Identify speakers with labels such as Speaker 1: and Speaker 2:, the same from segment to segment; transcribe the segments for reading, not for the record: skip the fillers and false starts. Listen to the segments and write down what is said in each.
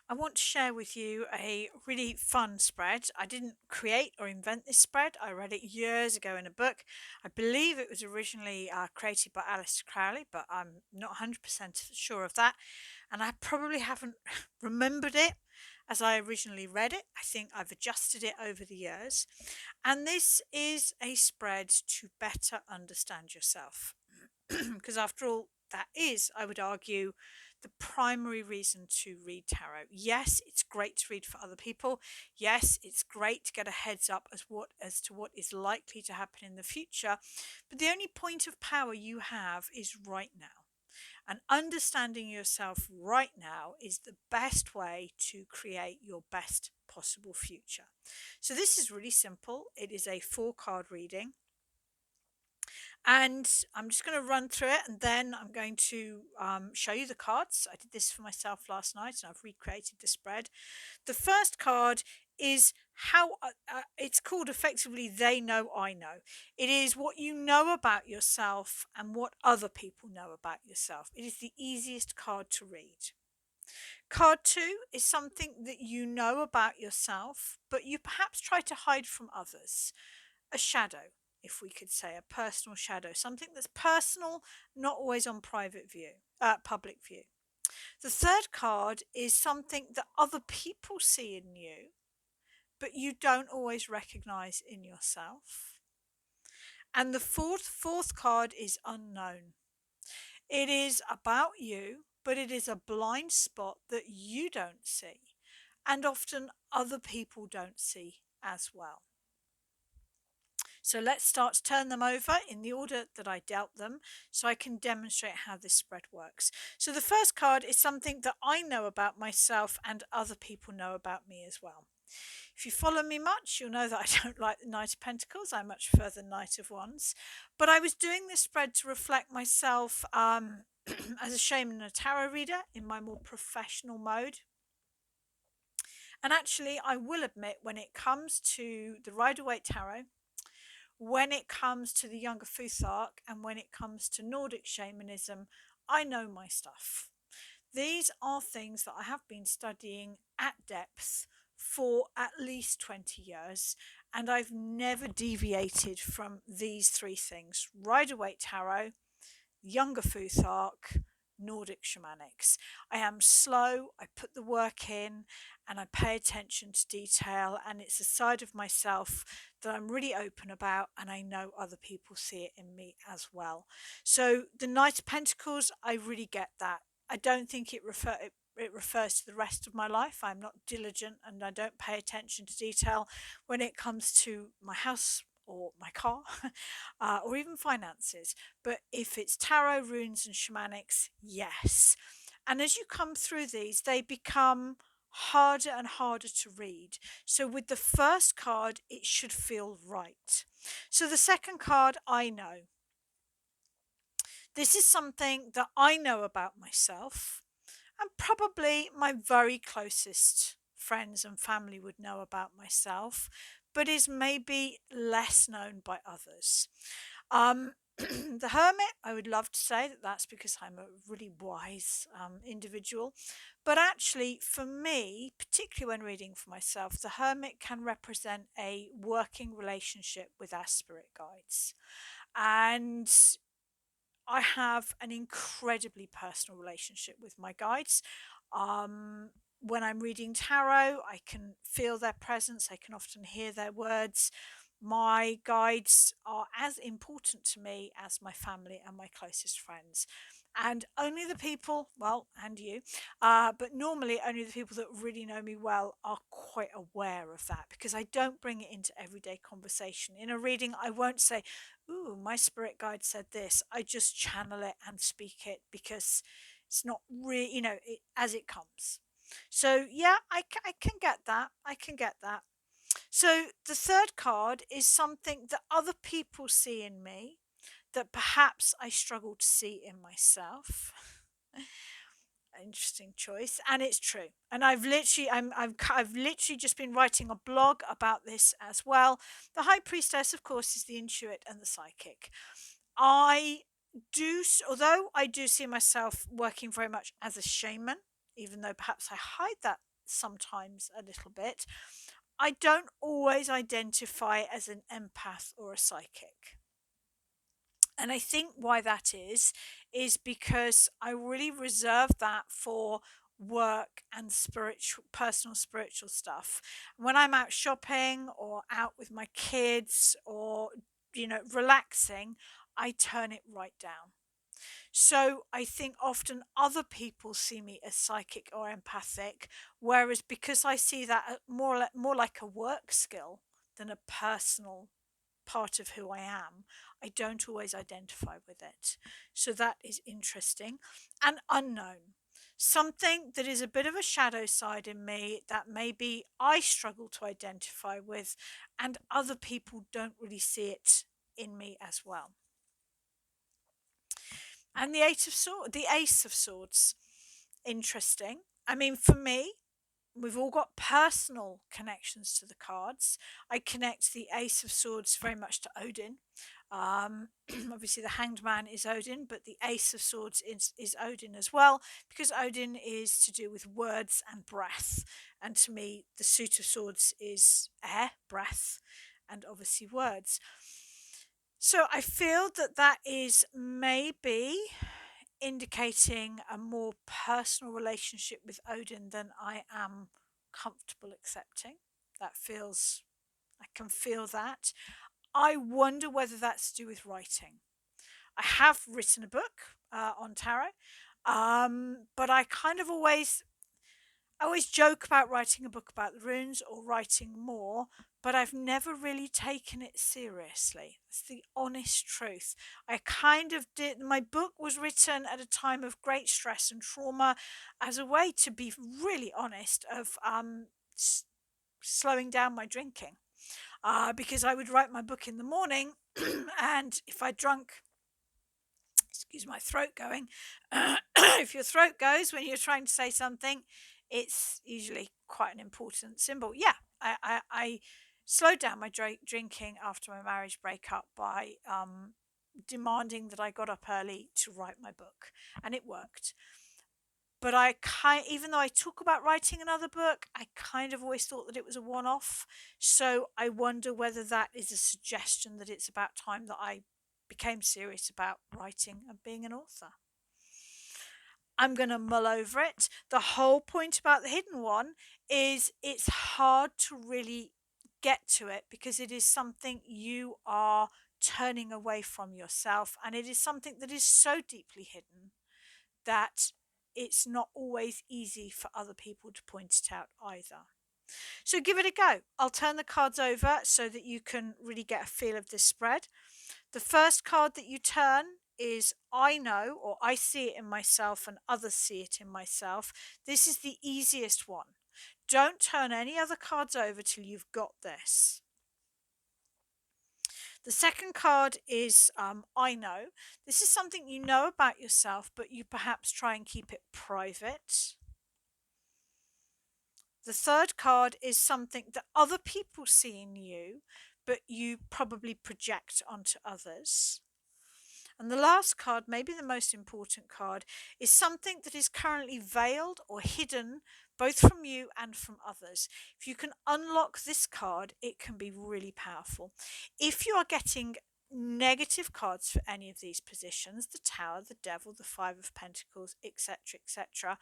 Speaker 1: I want to share with you a really fun spread. I didn't create or invent this spread. I read it years ago in a book. I believe it was originally created by Alistair Crowley, but I'm not 100% sure of that. And I probably haven't remembered it as I originally read it. I think I've adjusted it over the years. And this is a spread to better understand yourself. Because after all, that is, I would argue, the primary reason to read tarot. Yes, it's great to read for other people. Yes, it's great to get a heads up as to what is likely to happen in the future. But the only point of power you have is right now. And understanding yourself right now is the best way to create your best possible future. So this is really simple. It is a 4 card reading. And I'm just going to run through it and then I'm going to show you the cards. I did this for myself last night and I've recreated the spread. The first card is it's called effectively They Know, I Know. It is what you know about yourself and what other people know about yourself. It is the easiest card to read. Card two is something that you know about yourself, but you perhaps try to hide from others. A shadow, if we could say, a personal shadow, something that's personal, not always on public view. The third card is something that other people see in you, but you don't always recognize in yourself. And the fourth card is unknown. It is about you, but it is a blind spot that you don't see, and often other people don't see as well. So let's start to turn them over in the order that I dealt them so I can demonstrate how this spread works. So the first card is something that I know about myself and other people know about me as well. If you follow me much, you'll know that I don't like the Knight of Pentacles. I much prefer the Knight of Wands. But I was doing this spread to reflect myself as a shaman and a tarot reader in my more professional mode. And actually, I will admit, when it comes to the Rider-Waite Tarot, when it comes to the Younger Futhark, and when it comes to Nordic shamanism, I know my stuff. These are things that I have been studying at depth for at least 20 years, and I've never deviated from these 3 things: Rider-Waite Tarot, Younger Futhark, Nordic shamanics. I am slow, I put the work in, and I pay attention to detail, and it's a side of myself that I'm really open about, and I know other people see it in me as well. So the Knight of Pentacles, I really get that. I don't think it refers to the rest of my life. I'm not diligent and I don't pay attention to detail when it comes to my house or my car or even finances. But if it's tarot, runes, and shamanics, yes. And as you come through these, they become harder and harder to read. So with the first card, it should feel right. So the second card, I know. This is something that I know about myself, and probably my very closest friends and family would know about myself, but is maybe less known by others. The Hermit, I would love to say that that's because I'm a really wise individual. But actually, for me, particularly when reading for myself, the Hermit can represent a working relationship with our spirit guides. And I have an incredibly personal relationship with my guides. When I'm reading tarot, I can feel their presence, I can often hear their words. My guides are as important to me as my family and my closest friends. And only the people, well, and you, but normally only the people that really know me well are quite aware of that because I don't bring it into everyday conversation. In a reading, I won't say, "Ooh, my spirit guide said this." I just channel it and speak it because it's not really, as it comes. So, yeah, I can get that. I can get that. So, the third card is something that other people see in me that perhaps I struggle to see in myself. Interesting choice, and it's true. And I've literally just been writing a blog about this as well. The High Priestess, of course, is the intuit and the psychic. I although I do see myself working very much as a shaman, even though perhaps I hide that sometimes a little bit. I don't always identify as an empath or a psychic. And I think why that is because I really reserve that for work and personal spiritual stuff. When I'm out shopping or out with my kids or, relaxing, I turn it right down. So I think often other people see me as psychic or empathic, whereas because I see that more like a work skill than a personal part of who I am, I don't always identify with it. So that is interesting and unknown. Something that is a bit of a shadow side in me that maybe I struggle to identify with, and other people don't really see it in me as well. And the Ace of Swords, interesting. I mean, for me, we've all got personal connections to the cards. I connect the Ace of Swords very much to Odin. Um, Obviously, the Hanged Man is Odin, but the Ace of Swords is Odin as well, because Odin is to do with words and breath. And to me, the Suit of Swords is air, breath, and obviously words. So I feel that that is maybe indicating a more personal relationship with Odin than I am comfortable accepting. That feels, I can feel that. I wonder whether that's to do with writing. I have written a book on tarot, but I always joke about writing a book about the runes or writing more, but I've never really taken it seriously. That's the honest truth. I kind of did. My book was written at a time of great stress and trauma as a way, to be really honest, of slowing down my drinking. Because I would write my book in the morning, and if I drunk, excuse my throat going, if your throat goes when you're trying to say something, it's usually quite an important symbol. Yeah, I slowed down my drinking after my marriage breakup by demanding that I got up early to write my book, and it worked. But even though I talk about writing another book, I kind of always thought that it was a one-off. So I wonder whether that is a suggestion that it's about time that I became serious about writing and being an author. I'm going to mull over it. The whole point about the hidden one is it's hard to really get to it because it is something you are turning away from yourself, and it is something that is so deeply hidden that it's not always easy for other people to point it out either. So give it a go. I'll turn the cards over so that you can really get a feel of this spread. The first card that you turn is I know, or I see it in myself and others see it in myself. This is the easiest one. Don't turn any other cards over till you've got this. The second card is I know. This is something you know about yourself, but you perhaps try and keep it private. The third card is something that other people see in you, but you probably project onto others. And the last card, maybe the most important card, is something that is currently veiled or hidden both from you and from others. If you can unlock this card, it can be really powerful. If you are getting negative cards for any of these positions, the Tower, the Devil, the Five of Pentacles, etc., etc.,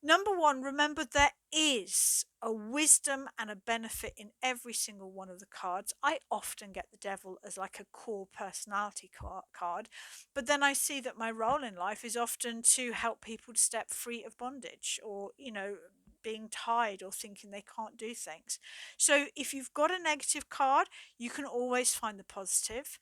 Speaker 1: number one, remember there is a wisdom and a benefit in every single one of the cards. I often get the Devil as like a core personality card, but then I see that my role in life is often to help people to step free of bondage or, being tied or thinking they can't do things. So if you've got a negative card, you can always find the positive.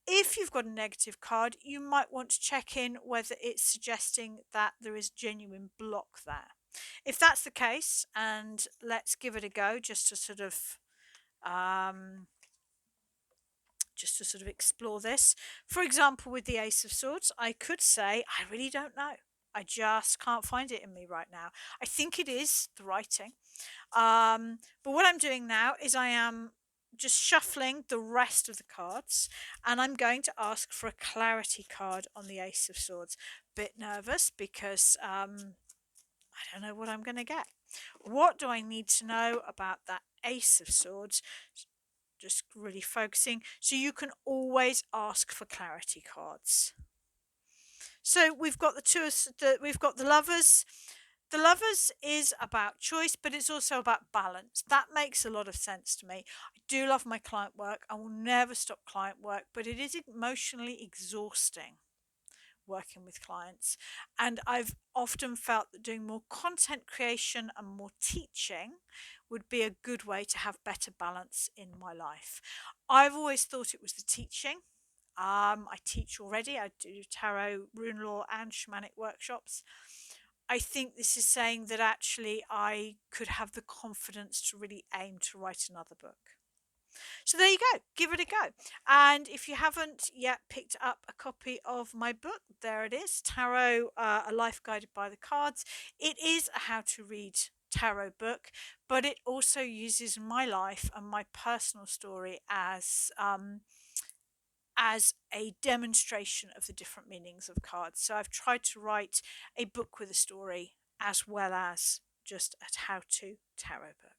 Speaker 1: If you've got a negative card, you might want to check in whether it's suggesting that there is genuine block there. If that's the case, and let's give it a go just to sort of explore this. For example, with the Ace of Swords, I could say, I really don't know. I just can't find it in me right now. I think it is the writing. But what I'm doing now is I am just shuffling the rest of the cards, and I'm going to ask for a clarity card on the Ace of Swords. Bit nervous because I don't know what I'm going to get. What do I need to know about that Ace of Swords? Just really focusing. So you can always ask for clarity cards. So we've got we've got the Lovers. The Lovers is about choice, but it's also about balance. That makes a lot of sense to me. I do love my client work. I will never stop client work, but it is emotionally exhausting working with clients. And I've often felt that doing more content creation and more teaching would be a good way to have better balance in my life. I've always thought it was the teaching. I teach already. I do tarot, rune law, and shamanic workshops. I think this is saying that actually I could have the confidence to really aim to write another book. So there you go, give it a go. And if you haven't yet picked up a copy of my book, there it is, Tarot, A Life Guided by the Cards. It is a how to read tarot book, but it also uses my life and my personal story as a demonstration of the different meanings of cards. So I've tried to write a book with a story as well as just a how to tarot book.